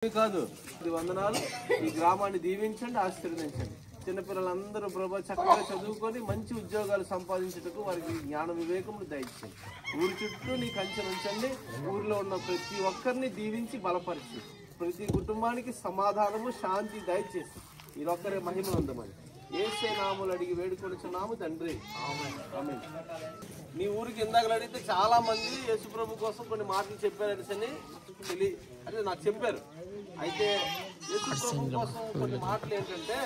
కాదు ఇది వందనాలు. ఈ గ్రామాన్ని దీవించండి, ఆశీర్వదించండి. చిన్నపిల్లలందరూ ప్రభు చక్కగా చదువుకొని మంచి ఉద్యోగాలు సంపాదించుటకు వారికి జ్ఞాన వివేకములు దయచేయండి. ఊరి చుట్టూ నీ కంచె ఉంచండి. ఊరిలో ఉన్న ప్రతి ఒక్కరిని దీవించి బలపరిచి ప్రతి కుటుంబానికి సమాధానము శాంతి దయచేసి ఈ ఒక్కరే మహిమ ఉందమని యేసే నామములు అడిగి వేడుకొనుచున్నాము తండ్రి, ఆమేన్. నీ ఊరికి ఇందాక అడిగితే చాలా మంది యేసు ప్రభు కోసం కొన్ని మాటలు చెప్పారని అంటే నాకు చెప్పారు. అయితే యేసు ప్రభు కోసం కొన్ని మాటలు ఏంటంటే,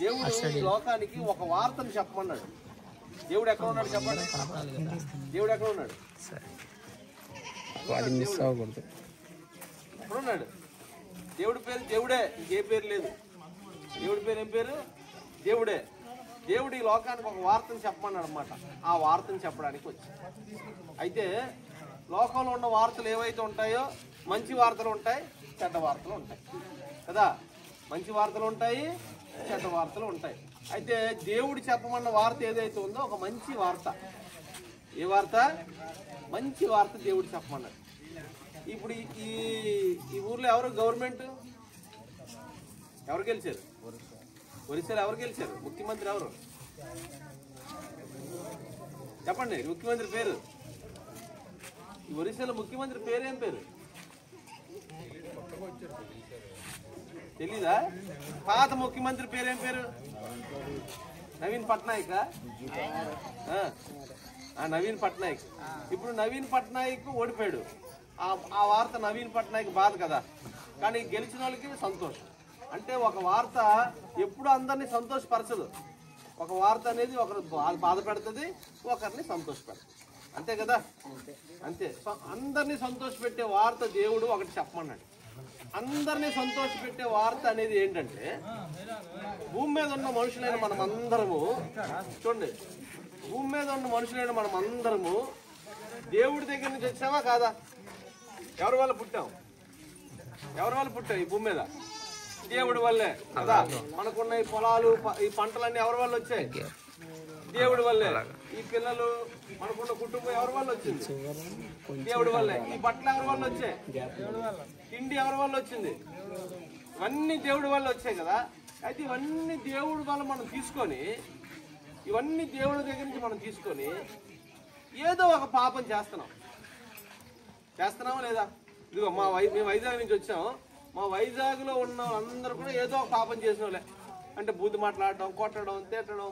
దేవుడు ఈ లోకానికి ఒక వార్తను చెప్పమన్నాడు. దేవుడు ఎక్కడ ఉన్నాడు చెప్పండి? దేవుడు ఎక్కడ ఉన్నాడు? ఎక్కడున్నాడు? దేవుడి పేరు దేవుడే, ఇంకే పేరు లేదు. దేవుడి పేరు ఏం పేరు? దేవుడే. దేవుడు ఈ లోకానికి ఒక వార్తను చెప్పమన్నాడు అనమాట. ఆ వార్తను చెప్పడానికి వచ్చి, అయితే లోకంలో ఉన్న వార్తలు ఏవైతే ఉంటాయో మంచి వార్తలు ఉంటాయి, చెడ్డ వార్తలు ఉంటాయి కదా. మంచి వార్తలు ఉంటాయి, చెడ్డ వార్తలు ఉంటాయి. అయితే దేవుడు చెప్పమన్న వార్త ఏదైతే ఉందో ఒక మంచి వార్త. ఏ వార్త? మంచి వార్త దేవుడు చెప్పమన్నాడు. ఇప్పుడు ఈ ఊర్లో ఎవరు గవర్నమెంట్? ఎవరు గెలిచారు? ఒరిస్సాలో ఎవరు గెలిచారు? ముఖ్యమంత్రి ఎవరు చెప్పండి? ముఖ్యమంత్రి పేరు? ఈ ఒరిస్సాలో ముఖ్యమంత్రి పేరు ఏం పేరు తెలీదా? పాత ముఖ్యమంత్రి పేరు ఏం పేరు? నవీన్ పట్నాయక్. నవీన్ పట్నాయక్. ఇప్పుడు నవీన్ పట్నాయక్ ఓడిపోయాడు. ఆ వార్త నవీన్ పట్నాయక్ బాధ కదా, కానీ గెలిచిన వాళ్ళకి సంతోషం. అంటే ఒక వార్త ఎప్పుడు అందరినీ సంతోషపరచదు. ఒక వార్త అనేది ఒకరు బాధ పెడుతుంది, ఒకరిని సంతోషపెడుతుంది. అంతే కదా? అంతే. అందరినీ సంతోషపెట్టే వార్త దేవుడు ఒకటి చెప్పమన్నాడు. అందరినీ సంతోషపెట్టే వార్త అనేది ఏంటంటే, భూమి మీద ఉన్న మనుషులైన మనం అందరము చూడండి, భూమి మీద ఉన్న మనుషులైన మనం అందరము దేవుడి దగ్గర నుంచి వచ్చామా కాదా? ఎవరి వల్ల పుట్టాం? ఎవరి వల్ల పుట్టాం? ఈ భూమి మీద దేవుడి వల్లే కదా. మనకున్న ఈ పొలాలు, ఈ పంటలన్నీ ఎవరి వల్ల వచ్చాయి? దేవుడి వల్లే. ఈ పిల్లలు, మనకున్న కుటుంబం ఎవరి వల్ల వచ్చింది? దేవుడి వల్లే. ఈ బట్టలు ఎవరి వల్ల వచ్చాయి? తిండి ఎవరి వల్ల వచ్చింది? ఇవన్నీ దేవుడి వల్ల వచ్చాయి కదా. అయితే ఇవన్నీ దేవుడి వల్ల మనం తీసుకొని, ఇవన్నీ దేవుడి దగ్గర నుంచి మనం తీసుకొని ఏదో ఒక పాపం చేస్తున్నామా లేదా? ఇదిగో మేము వైజాగ్ నుంచి వచ్చాం. మా వైజాగ్లో ఉన్న వాళ్ళందరూ కూడా ఏదో ఒక పాపం చేసిన వాళ్ళే. అంటే బూతు మాట్లాడడం, కొట్టడం, తిట్టడం,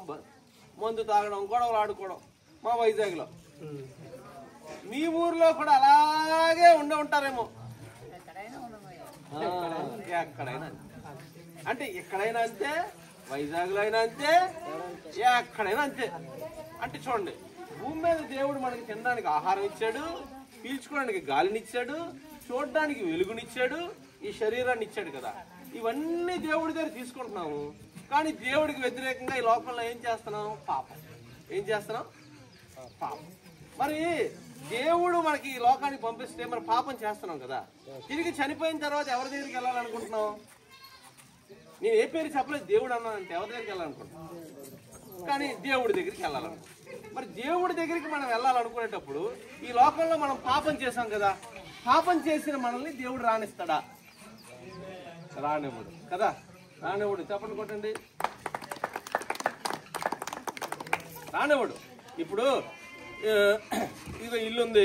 మందు తాగడం, గొడవలు ఆడుకోవడం. మా వైజాగ్లో. మీ ఊర్లో కూడా అలాగే ఉంటారేమో. ఎక్కడైనా అంటే ఎక్కడైనా అంతే, వైజాగ్లో అయినా అంతే, ఎక్కడైనా అంతే. అంటే చూడండి, భూమి మీద దేవుడు మనకి తినడానికి ఆహారం ఇచ్చాడు, పీల్చుకోవడానికి గాలినిచ్చాడు, చూడడానికి వెలుగునిచ్చాడు, ఈ శరీరాన్ని ఇచ్చాడు కదా. ఇవన్నీ దేవుడి దగ్గర తీసుకుంటున్నాము, కానీ దేవుడికి వ్యతిరేకంగా ఈ లోకంలో ఏం చేస్తున్నాం? పాపం. ఏం చేస్తున్నాం? పాపం. మరి దేవుడు మనకి ఈ లోకానికి పంపిస్తే మరి పాపం చేస్తున్నాం కదా. తిరిగి చనిపోయిన తర్వాత ఎవరి దగ్గరికి వెళ్ళాలనుకుంటున్నాం? నేను ఏ పేరు చెప్పలేదు, దేవుడు అన్నానంటే ఎవరి దగ్గరికి వెళ్ళాలనుకుంటున్నాం? కానీ దేవుడి దగ్గరికి వెళ్ళాలనుకుంటున్నాం. మరి దేవుడి దగ్గరికి మనం వెళ్ళాలనుకునేటప్పుడు ఈ లోకంలో మనం పాపం చేశాం కదా. పాపం చేసిన మనల్ని దేవుడు రాణిస్తాడా? రానివ్వడు కదా. రానివ్వడు. చెప్పండి కొట్టండి. రానివ్వడు. ఇప్పుడు ఇదిగో ఇల్లు ఉంది,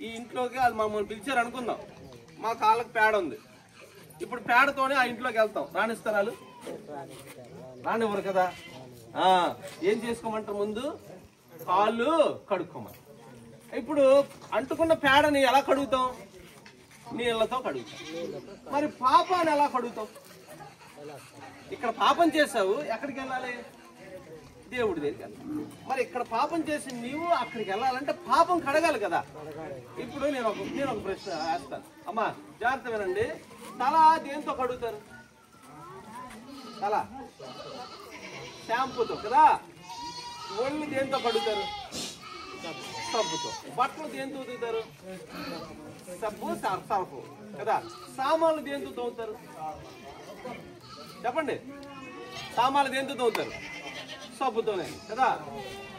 ఈ ఇంట్లోకి అది మమ్మల్ని పిలిచారు అనుకుందాం. మా కాళ్ళకి పేడ ఉంది. ఇప్పుడు పేడతోనే ఆ ఇంట్లోకి వెళ్తాం. రాణిస్తారు వాళ్ళు? రానివ్వరు కదా. ఏం చేసుకోమంటారు? ముందు కాళ్ళు కడుక్కోమని. ఇప్పుడు అంటుకున్న పేడని ఎలా కడుగుతాం? నీళ్లతో కడుగుతాం. మరి పాపాన్ని ఎలా కడుగుతాం? ఇక్కడ పాపం చేసావు, ఎక్కడికి వెళ్ళాలి? దేవుడి దగ్గరికి వెళ్ళాలి. మరి ఇక్కడ పాపం చేసి నీవు అక్కడికి వెళ్ళాలంటే పాపం కడగాలి కదా. ఇప్పుడు నేను ఒక ప్రశ్న వేస్తాను. అమ్మా జాగ్రత్త వినండి. తల దేంతో కడుగుతారు? తల షాంపూతో కదా. ఒళ్ళు దేంతో కడుగుతారు? సబ్బుతో. బట్టలు దేంతో ఉతుకుతారు? సబ్బు, సర్ఫు కదా. సామాన్లు దేంతో తోముతారు? చెప్పండి. సామాన్లు దేంతో తోముతారు? సబ్బుతోనే కదా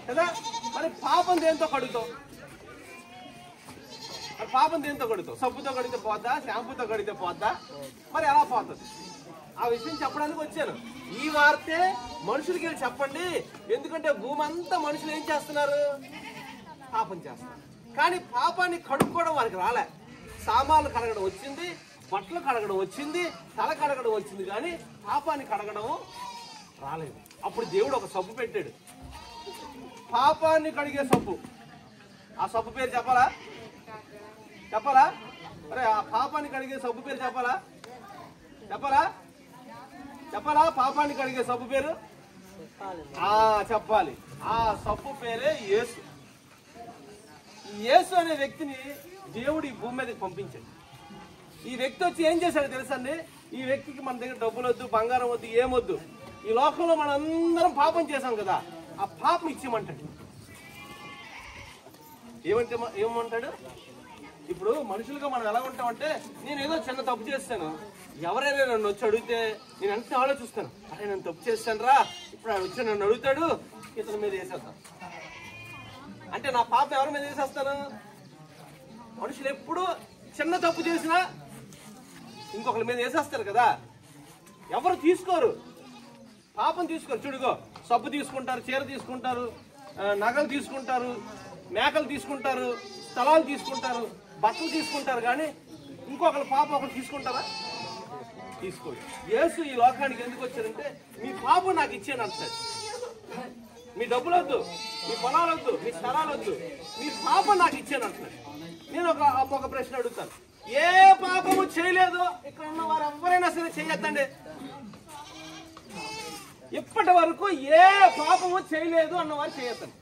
కదా. మరి పాపం దేంతో కడుగుతాం? పాపం దేంతో కడుగుతావు? సబ్బుతో కడిగితే పోద్దా? షాంపూతో కడిగితే పోద్దా? మరి ఎలా పోతుంది? ఆ విషయం చెప్పడానికి వచ్చాను. ఈ వార్తే మనుషులకి వెళ్ళి చెప్పండి. ఎందుకంటే భూమి అంతా మనుషులు ఏం చేస్తున్నారు? పాపం చేస్తారు. కానీ పాపాన్ని కడుక్కోవడం వారికి రాలే. సామాన్లు కడగడం వచ్చింది, బట్టలు కడగడం వచ్చింది, తల కడగడం వచ్చింది, కానీ పాపాన్ని కడగడం రాలేదు. అప్పుడు దేవుడు ఒక సబ్బు పెట్టాడు, పాపాన్ని కడిగే సబ్బు. ఆ సబ్బు పేరు చెప్పాలా? చెప్పాలా? అరే ఆ పాపాన్ని కడిగే సబ్బు పేరు చెప్పాలా? చెప్పాలా? చెప్పాలా? పాపాన్ని కడిగే సబ్బు పేరు చెప్పాలి. ఆ సబ్బు పేరే యేసు. యేసు అనే వ్యక్తిని దేవుడు ఈ భూమి మీదకి పంపించాడు. ఈ వ్యక్తి వచ్చి ఏం చేశాడు తెలుసండి? ఈ వ్యక్తికి మన దగ్గర డబ్బులు వద్దు, బంగారం వద్దు, ఏమొద్దు. ఈ లోకంలో మనం అందరం పాపం చేశాం కదా, ఆ పాపం ఇచ్చేయమంటాడు. ఏమంటాడు? ఇప్పుడు మనుషులుగా మనం ఎలా ఉంటామంటే, నేను ఏదో చిన్న తప్పు చేస్తాను, ఎవరైనా నన్ను వచ్చి అడిగితే నేను ఎంత ఆలోచిస్తాను, అరే నేను తప్పు చేస్తాను రా, ఇప్పుడు ఆయన వచ్చి నన్ను అడుగుతాడు, ఇతని మీద వేసేస్తాను. అంటే నా పాపం ఎవరి మీద వేసేస్తాను? మనుషులు ఎప్పుడు చిన్న తప్పు చేసినా ఇంకొకరి మీద వేసేస్తారు కదా. ఎవరు తీసుకోరు, పాపం తీసుకోరు. చూడుగో, సబ్బు తీసుకుంటారు, చీర తీసుకుంటారు, నగలు తీసుకుంటారు, మేకలు తీసుకుంటారు, స్థలాలు తీసుకుంటారు, బట్టలు తీసుకుంటారు, కానీ ఇంకొకరు పాపం ఒకరు తీసుకుంటారా? తీసుకోరు. యేసు ఈ లోకానికి ఎందుకు వచ్చారంటే, మీ పాపం నాకు ఇచ్చాను అంటాడు. మీ డబ్బులు వద్దు, మీ పొలాలు వద్దు, మీ స్థలాలు వద్దు, మీ పాపం నాకు ఇచ్చాను అంటున్నాడు. నేను ఒక ప్రశ్న అడుగుతాను, ఏ పాపము చేయలేదు ఇక్కడ ఉన్న వారు ఎవరైనా సరే చేయొద్దండి. ఇప్పటి వరకు ఏ పాపము చేయలేదు అన్నవారు చేయొద్దండి.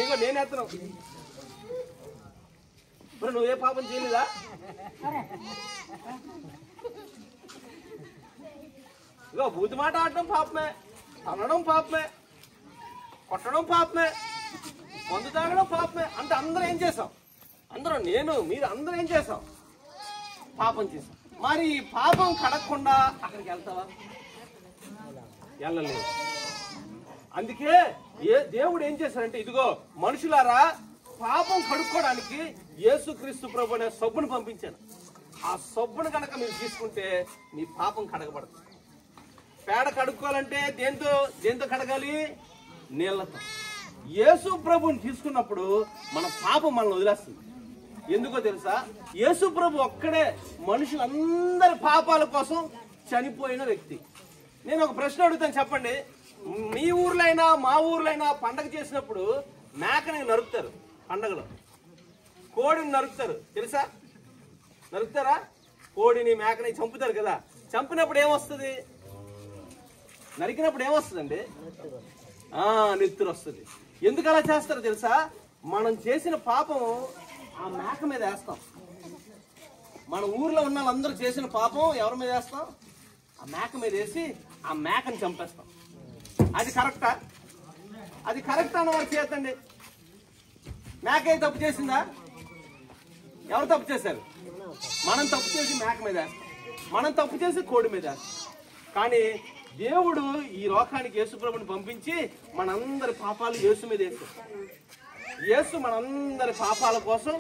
ఇగో నేను ఎత్తను, మరి నువ్వు ఏ పాపం చేయలేదా? ఇగో బూతి మాట ఆడటం పాపమే, అనడం పాపమే, కొట్టడం పాపమే, మందు తాగడం పాపమే. అంటే అందరూ ఏం చేసాం? అందరూ, నేను మీరు అందరూ ఏం చేసాం? పాపం చేసాం. మరి ఈ పాపం కడగకుండా అక్కడికి వెళ్తావా? వెళ్ళలేదు. అందుకే దేవుడు ఏం చేశారంటే, ఇదిగో మనుషులారా, పాపం కడుక్కోవడానికి యేసుక్రీస్తు ప్రభు అనే సబ్బును పంపించాను. ఆ సబ్బును కనుక మీరు తీసుకుంటే మీ పాపం కడగబడుతుంది. పేడ కడుక్కోవాలంటే దేంతో కడగాలి? నీళ్లతో. యేసు ప్రభుని తీసుకున్నప్పుడు మన పాపం మనల్ని వదిలేస్తుంది. ఎందుకో తెలుసా? యేసు ప్రభు ఒక్కడే మనుషులందరి పాపాల కోసం చనిపోయిన వ్యక్తి. నేను ఒక ప్రశ్న అడుగుతాను, చెప్పండి. మీ ఊర్లో అయినా మా ఊర్లో అయినా పండగ చేసినప్పుడు మేకని నరుకుతారు. పండగలో కోడిని నరుకుతారు, తెలుసా? నరుకుతారా? కోడిని మేకని చంపుతారు కదా. చంపినప్పుడు ఏమొస్తుంది? నరికినప్పుడు ఏమొస్తుందండి? నెత్తురు వస్తుంది. ఎందుకు అలా చేస్తారో తెలుసా? మనం చేసిన పాపం ఆ మేక మీద వేస్తాం. మన ఊర్లో ఉన్న వాళ్ళందరూ చేసిన పాపం ఎవరి మీద వేస్తాం? ఆ మేక మీద వేసి ఆ మేకని చంపేస్తాం. అది కరెక్టా? అది కరెక్ట్ అన్న వారు చేతండి. మేక ఏ తప్పు చేసిందా? ఎవరు తప్పు చేశారు? మనం తప్పు చేసి మేక మీద వేస్తాం, మనం తప్పు చేసి కోడి మీద వేస్తాం. కానీ దేవుడు ఈ లోకానికి యేసు ప్రభుని పంపించి మనందరి పాపాలు యేసు మీద వేస్తాడు. యేసు మనందరి పాపాల కోసం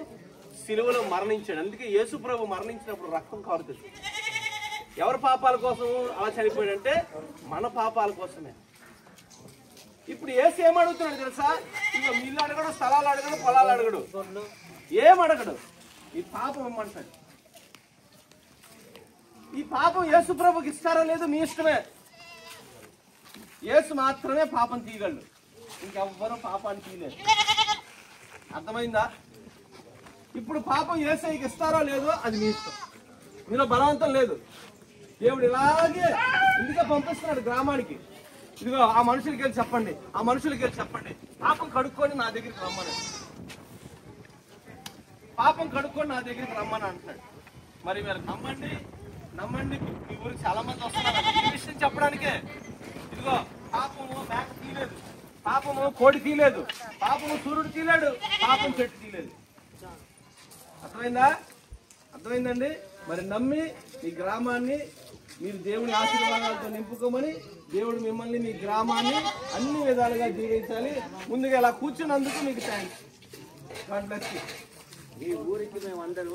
సిలువలో మరణించాడు. అందుకే యేసు ప్రభు మరణించినప్పుడు రక్తం కారుతుంది. ఎవరి పాపాల కోసం అలా చనిపోయాడంటే మన పాపాల కోసమే. ఇప్పుడు యేసు ఏమడుగుతున్నాడు తెలుసా? ఇక ఇల్లు అడగడు, స్థలాలు అడగడు, పొలాలు అడగడు, ఏమడగడు. ఈ పాపం ఇమ్మంటాడు. ఈ పాపం యేసు ప్రభుకి ఇస్తారో లేదో మీ ఇష్టమే. యేసు మాత్రమే పాపం తీయగలడు, ఇంకెవ్వరూ పాపాన్ని తీయలేరు. అర్థమైందా? ఇప్పుడు పాపం యేసయ్యకి ఇస్తారో లేదో అది మీ ఇష్టం. మీలో బలవంతం లేదు. దేవుడు ఇలాగే ఇందుకే పంపిస్తున్నాడు గ్రామానికి. ఇదిగో ఆ మనుషులకి వెళ్ళి చెప్పండి, ఆ మనుషులకి వెళ్ళి చెప్పండి, పాపం కడుక్కొని నా దగ్గరికి రమ్మని, పాపం కడుక్కొని నా దగ్గరికి రమ్మని అంటున్నాడు. మరి మీరు నమ్మండి, మీ ఊరికి చాలా మంది వస్తున్నారు ఈ విషయం చెప్పడానికే. ఇదిగో పాపము మేక తీయలేదు, పాపము కోడి తీయలేదు, పాపము సూర్యుడు తీయలేడు, పాపం చెట్టు తీయలేదు. అర్థమైందండి? మరి నమ్మి మీ గ్రామాన్ని మీరు దేవుని ఆశీర్వాదాలతో నింపుకోమని దేవుడు మిమ్మల్ని, మీ గ్రామాన్ని అన్ని విధాలుగా దీవించాలి. ముందుగా ఇలా కూర్చున్నందుకు మీకు థ్యాంక్స్. God bless you. మీ ఊరికి మేము అందరూ